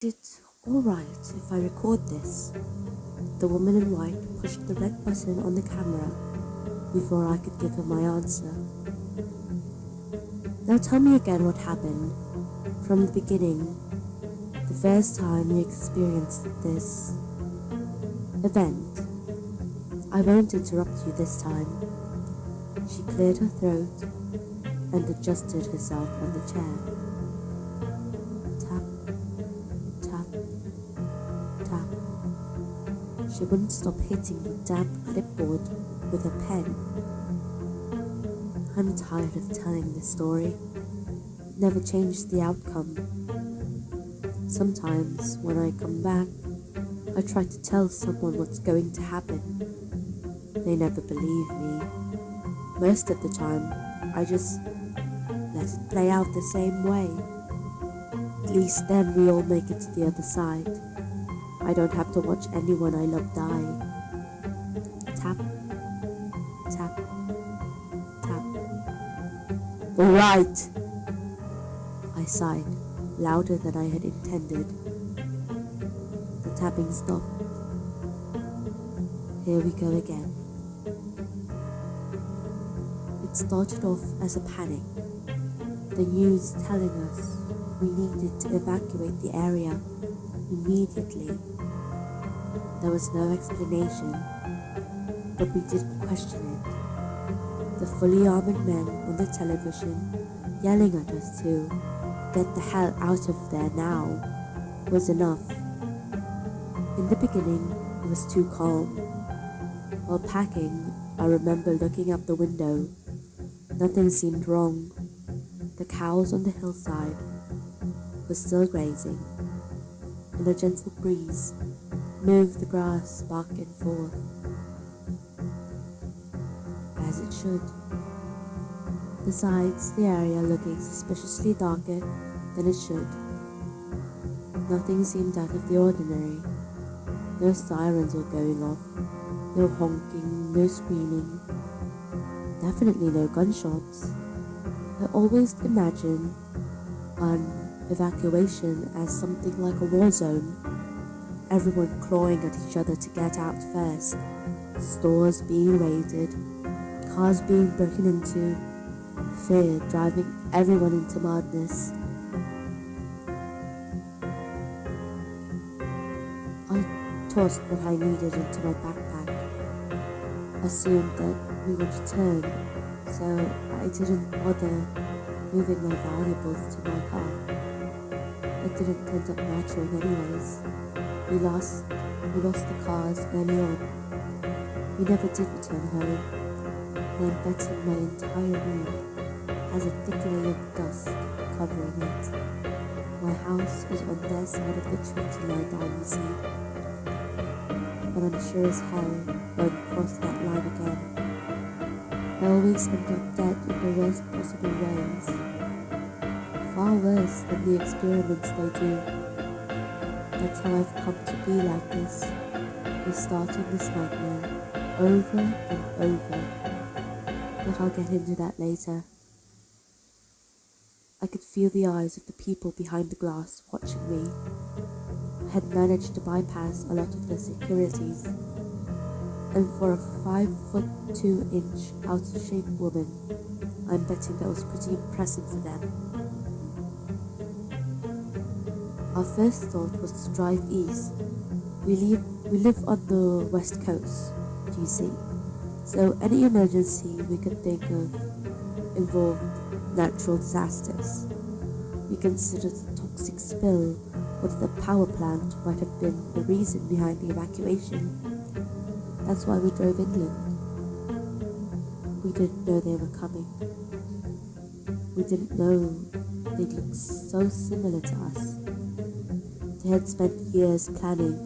it alright if I record this? The woman in white pushed the red button on the camera before I could give her my answer. Now tell me again what happened from the beginning, the first time you experienced this event. I won't interrupt you this time. She cleared her throat and adjusted herself on the chair. Tap, tap, tap. She wouldn't stop hitting the damp clipboard with a pen. I'm tired of telling this story. It never changed the outcome. Sometimes when I come back, I try to tell someone what's going to happen. They never believe me. Most of the time, I just let it play out the same way. At least then we all make it to the other side. I don't have to watch anyone I love die. Tap, tap, tap. All right, I sighed, louder than I had intended. The tapping stopped. Here we go again. It started off as a panic. The news telling us we needed to evacuate the area immediately. There was no explanation, but we didn't question it. The fully armored men on the television yelling at us to get the hell out of there now was enough. In the beginning, it was too calm. While packing, I remember looking out the window. Nothing seemed wrong. The cows on the hillside were still grazing, and a gentle breeze moved the grass back and forth, as it should. Besides, the area looking suspiciously darker than it should. Nothing seemed out of the ordinary. No sirens were going off, no honking, no screaming, definitely no gunshots. I always imagine an evacuation as something like a war zone. Everyone clawing at each other to get out first, stores being raided, cars being broken into, fear driving everyone into madness. I tossed what I needed into my backpack, assumed that we would return, so I didn't bother moving my valuables to my car. It didn't end up mattering anyways. We lost the cars early on. We never did return home, and I'm betting my entire room has a thick layer of dust covering it. My house is on their side of the treaty line down, you see. But I'm sure as hell won't cross that line again. I always end up dead in the worst possible ways. Far worse than the experiments they do. That's how I've come to be like this, restarting this nightmare over and over. But I'll get into that later. I could feel the eyes of the people behind the glass watching me. I had managed to bypass a lot of the securities, and for a 5'2" out of shape woman, I'm betting that was pretty impressive for them. Our first thought was to drive east. We live on the west coast, do you see? So any emergency we could think of involved natural disasters. We considered the toxic spill or the power plant might have been the reason behind the evacuation. That's why we drove inland. We didn't know they were coming. We didn't know they'd look so similar to us. They had spent years planning,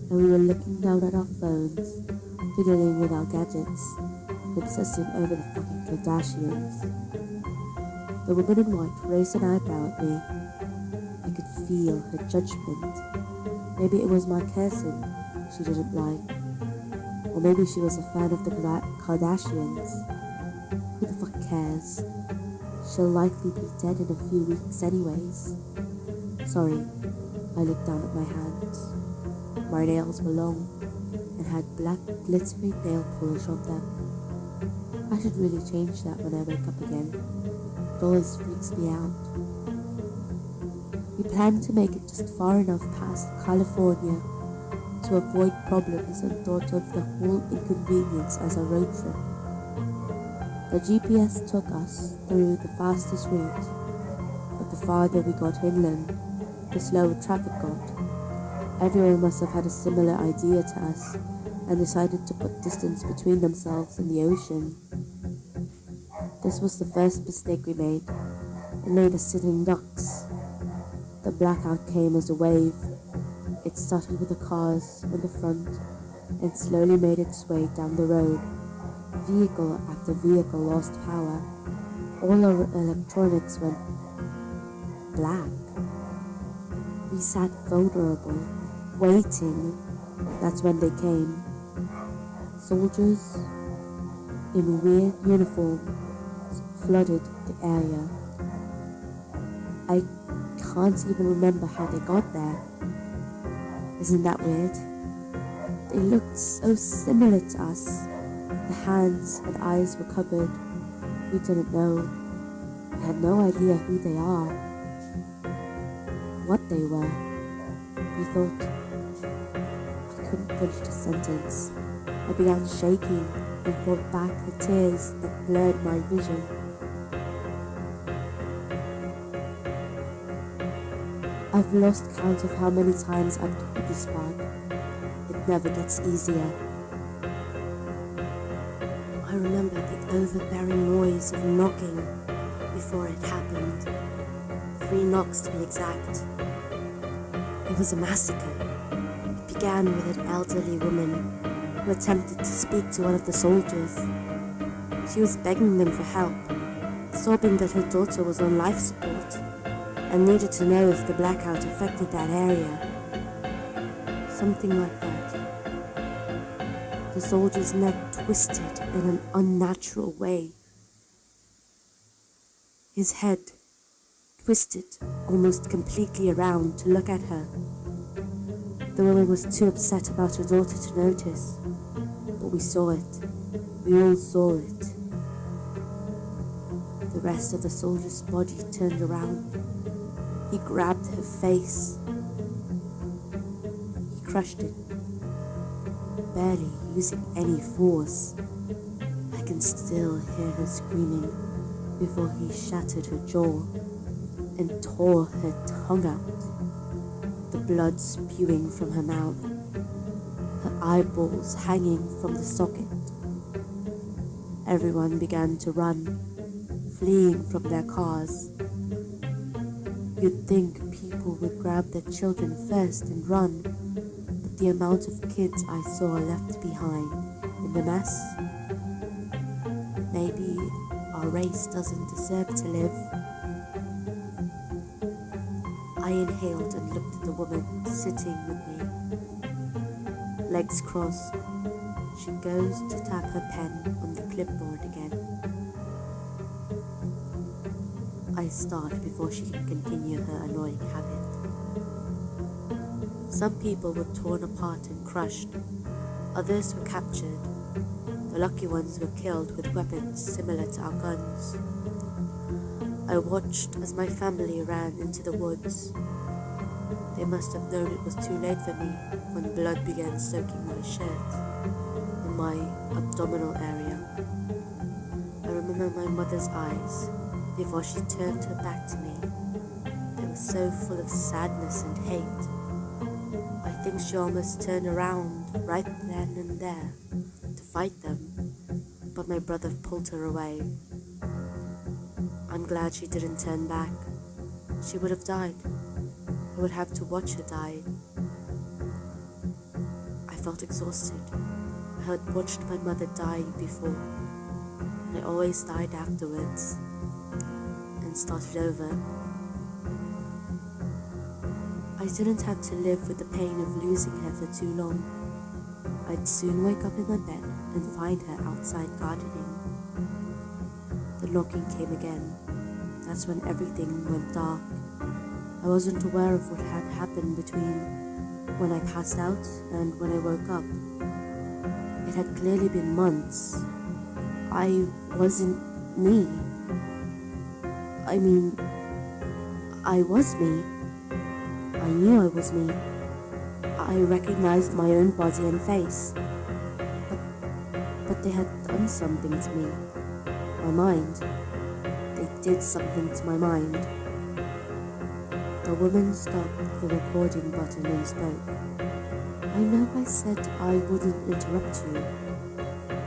and we were looking down at our phones, fiddling with our gadgets, obsessing over the fucking Kardashians. The woman in white raised an eyebrow at me. I could feel her judgment. Maybe it was my cursing she didn't like. Or maybe she was a fan of the Kardashians. Who the fuck cares? She'll likely be dead in a few weeks anyways. Sorry, I looked down at my hands. My nails were long and had black glittery nail polish on them. I should really change that when I wake up again. It always freaks me out. We planned to make it just far enough past California to avoid problems and thought of the whole inconvenience as a road trip. The GPS took us through the fastest route, but the farther we got inland, the slower traffic got. Everyone must have had a similar idea to us and decided to put distance between themselves and the ocean. This was the first mistake we made. It made us sitting ducks. The blackout came as a wave. It started with the cars in the front and slowly made its way down the road. Vehicle after vehicle lost power. All our electronics went black. We sat vulnerable, waiting. That's when they came. Soldiers in weird uniforms flooded the area. I can't even remember how they got there. Isn't that weird? They looked so similar to us. The hands and eyes were covered. We didn't know. We had no idea who they are, what they were. We thought. I couldn't finish the sentence. I began shaking and fought back the tears that blurred my vision. I've lost count of how many times I've told this part. It never gets easier. I remember the overbearing noise of knocking before it happened. 3 knocks to be exact. It was a massacre. It began with an elderly woman who attempted to speak to one of the soldiers. She was begging them for help, sobbing that her daughter was on life support and needed to know if the blackout affected that area. Something like that. The soldier's neck twisted in an unnatural way. His head twisted almost completely around to look at her. The woman was too upset about her daughter to notice, but we saw it. We all saw it. The rest of the soldier's body turned around. He grabbed her face. He crushed it, barely using any force. I can still hear her screaming before he shattered her jaw and tore her tongue out, the blood spewing from her mouth, her eyeballs hanging from the socket. Everyone began to run, fleeing from their cars. You'd think people would grab their children first and run, but the amount of kids I saw left behind in the mess. Maybe our race doesn't deserve to live. I inhaled and looked at the woman sitting with me. Legs crossed, she goes to tap her pen on the clipboard again. I start before she can continue her annoying habit. Some people were torn apart and crushed. Others were captured. The lucky ones were killed with weapons similar to our guns. I watched as my family ran into the woods. They must have known it was too late for me when blood began soaking my shirt and my abdominal area. I remember my mother's eyes before she turned her back to me. They were so full of sadness and hate. I think she almost turned around right then and there to fight them, but my brother pulled her away. I'm glad she didn't turn back. She would have died. I would have to watch her die. I felt exhausted. I had watched my mother die before, and I always died afterwards and started over. I didn't have to live with the pain of losing her for too long. I'd soon wake up in my bed and find her outside gardening. The knocking came again. That's when everything went dark. I wasn't aware of what had happened between when I passed out and when I woke up. It had clearly been months. I wasn't me. I mean, I was me. I knew I was me. I recognized my own body and face. But they had done something to me. My mind. They did something to my mind. The woman stopped the recording button and spoke. I know I said I wouldn't interrupt you,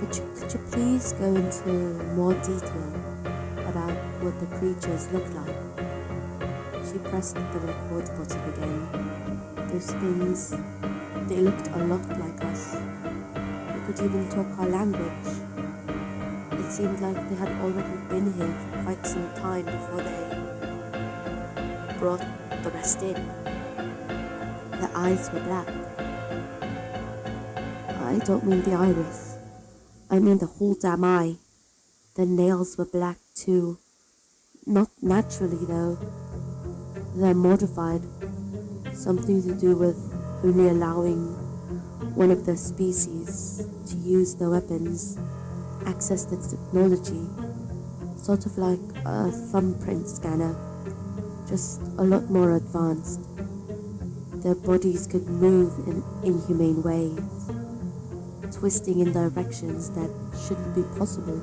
but could you please go into more detail about what the creatures look like? She pressed the record button again. Those things, they looked a lot like us. They could even talk our language. It seemed like they had already been here for quite some time before they brought the rest in. Their eyes were black. I don't mean the iris. I mean the whole damn eye. The nails were black too. Not naturally though. They're mortified. Something to do with only allowing one of their species to use their weapons, access the technology, sort of like a thumbprint scanner, just a lot more advanced. Their bodies could move in inhumane ways, twisting in directions that shouldn't be possible.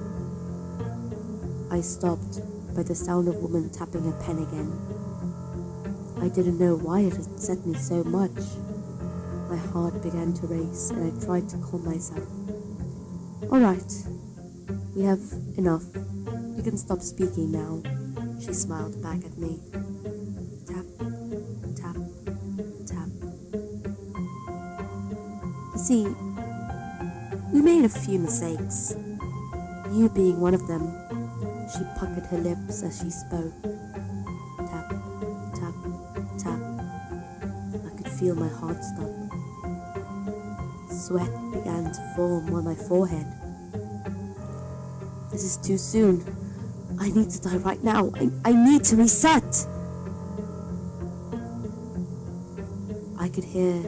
I stopped by the sound of a woman tapping a pen again. I didn't know why it had upset me so much. My heart began to race and I tried to calm myself. Alright, we have enough. You can stop speaking now. She smiled back at me. Tap, tap, tap. You see, we made a few mistakes. You being one of them. She puckered her lips as she spoke. Tap, tap, tap. I could feel my heart stop. Sweat began to form on my forehead. This is too soon. I need to die right now. I need to reset. I could hear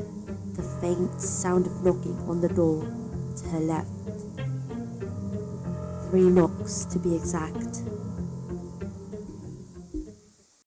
the faint sound of knocking on the door to her left. 3 knocks to be exact.